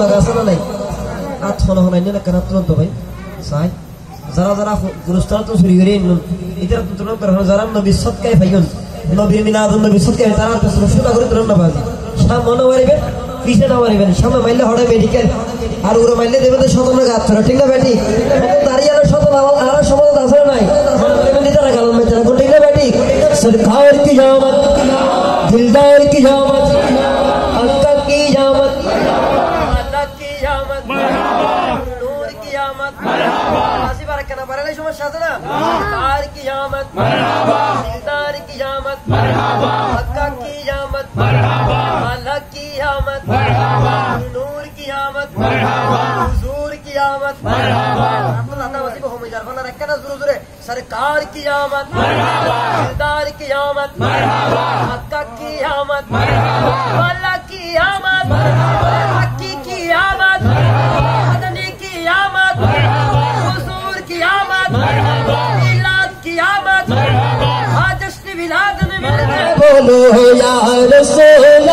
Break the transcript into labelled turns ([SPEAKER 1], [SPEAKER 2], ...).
[SPEAKER 1] কথা আছে না নাই আট ফোন হনাই না কেন তুলন্ত ভাই সাই যারা যারা গুরুস্থান তো শুরু করে এটা তো তুলন্ত যারা নবী সদকায় ভাইয়ন নবীর মিলাদুন নবী সদকায় তারা তো শুরু করে তুলন্ত বাজি সাম মনে মারিবেন পিছে না মারিবেন সামনে মাইলে হড়ে মেডিকেল আর ওরে মাইলে দেবে তো শতনা গাছ ধরে ঠিক না বেটি দাঁড়িয়ে আর শতনা আর সমাজ আছে নাই মনে মারিবেন তারা গাল মে তারা ঠিক না বেটি সরকার কি জামাত দিলদার কি জামাত আকা কি জামাত আল্লাহ কি জামাত মারহাবা নূর কি জামাত মারহাবা আসি বারাকানা বারালে সমস্যা আছে না সরকার কি জামাত মারহাবা দিলদার কি জামাত মারহাবা আকা কি জামাত মারহাবা আল্লাহ কি জামাত মারহাবা নূর কি জামাত মারহাবা হুজুর কি জামাত মারহাবা আপনারা নামাজি বহু জারফানা রাখনা জোরে জোরে सरकार की आमद मरहबा दिलदार की आमद मरहबा मक्का की आमद मरहबा अल्लाह की आमद मरहबा हकी की आमद मरहबा मदनी की आमद मरहबा हुजूर की आमद मरहबा मिलाद की आमद मरहबा आज जश्न मिलाद में बोलो या रसूल